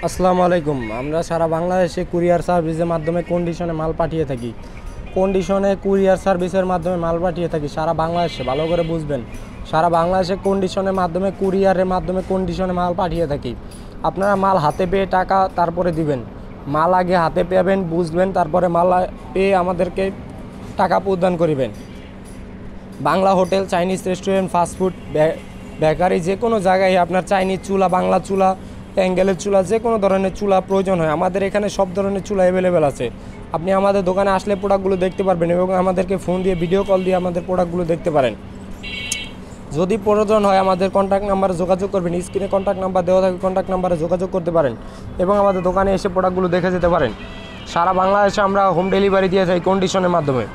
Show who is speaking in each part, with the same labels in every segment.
Speaker 1: আসসালামু আলাইকুম। আমরা সারা বাংলাদেশে কুরিয়ার সার্ভিসের মাধ্যমে কন্ডিশনে মাল পাঠিয়ে থাকি। কন্ডিশনে কুরিয়ার সার্ভিসের মাধ্যমে মাল পাঠিয়ে থাকি সারা বাংলাদেশে, ভালো করে বুঝবেন। সারা বাংলাদেশে কন্ডিশনের মাধ্যমে কুরিয়ারের মাধ্যমে কন্ডিশনে মাল পাঠিয়ে থাকি। আপনারা মাল হাতে পেয়ে টাকা তারপরে দিবেন। মাল আগে হাতে পেবেন, বুঝবেন, তারপরে মাল পেয়ে আমাদেরকে টাকা প্রদান করিবেন। Bangla hotel, Chinese restaurant, fast food, bakery, যে কোনো জায়গায় আপনার চাইনিজ চুলা, বাংলা চুলা, অ্যাঙ্গেলের চুলা, যে কোনো ধরনের চুলা প্রয়োজন হয়, আমাদের এখানে সব ধরনের চুলা অ্যাভেলেবেল আছে। আপনি আমাদের দোকানে আসলে প্রোডাক্টগুলো দেখতে পারবেন এবং আমাদেরকে ফোন দিয়ে, ভিডিও কল দিয়ে আমাদের প্রোডাক্টগুলো দেখতে পারেন। যদি প্রয়োজন হয় আমাদের কন্ট্যাক্ট নাম্বারে যোগাযোগ করবেন। স্ক্রিনে কন্ট্যাক্ট নাম্বার দেওয়া থাকে, কন্ট্যাক্ট নাম্বারে যোগাযোগ করতে পারেন এবং আমাদের দোকানে এসে প্রোডাক্টগুলো দেখে যেতে পারেন। সারা বাংলাদেশে আমরা হোম ডেলিভারি দিয়ে থাকি কন্ডিশনের মাধ্যমে।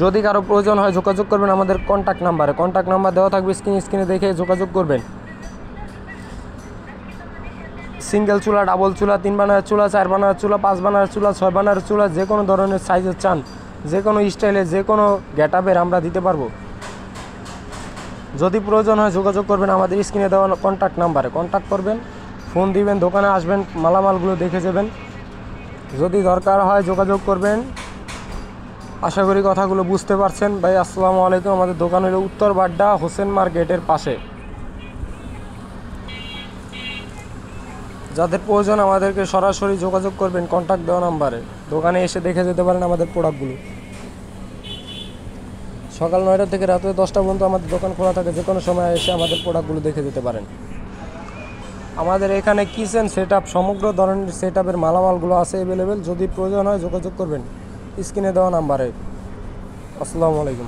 Speaker 1: যদি কারো প্রয়োজন হয় যোগাযোগ করবেন আমাদের কন্ট্যাক্ট নাম্বার দেওয়া থাকবে, স্ক্রিনে দেখে যোগাযোগ করবেন। সিঙ্গেল চুলা, ডাবল চুলা, 3 বানার চুলা, 4 বানার চুলা, 5 বানার চুলা, 6 বানার চুলা, যে কোনো ধরনের সাইজের চান, যে কোনো স্টাইলে, যে কোনো গেটআপের আমরা দিতে পারবো। যদি প্রয়োজন হয় যোগাযোগ করবেন আমাদের স্ক্রিনে দেওয়া কন্ট্যাক্ট নাম্বারে, কন্ট্যাক্ট করবেন, ফোন দিবেন, দোকানে আসবেন, মালামালগুলো দেখে যাবেন। যদি দরকার হয় যোগাযোগ করবেন। আশা করি কথাগুলো বুঝতে পারছেন। ভাই আসসালামু আলাইকুম। আমাদের দোকান হলো উত্তর বাড্ডা হোসেন মার্কেটের পাশে। যাদের প্রয়োজন আমাদেরকে সরাসরি যোগাযোগ করবেন কন্ট্যাক্ট দেওয়া নাম্বারে। দোকানে এসে দেখে যেতে পারেন আমাদের প্রোডাক্টগুলো। সকাল 9টা থেকে রাতে 10টা পর্যন্ত আমাদের দোকান খোলা থাকে। যে কোনো সময় এসে আমাদের প্রোডাক্টগুলো দেখে যেতে পারেন। আমাদের এখানে কিচেন সেটআপ, সমগ্র ধরনের সেটআপের মালামালগুলো আছে অ্যাভেলেবেল। যদি প্রয়োজন হয় যোগাযোগ করবেন স্ক্রিনে দেওয়া নাম্বারে। আসসালামু আলাইকুম।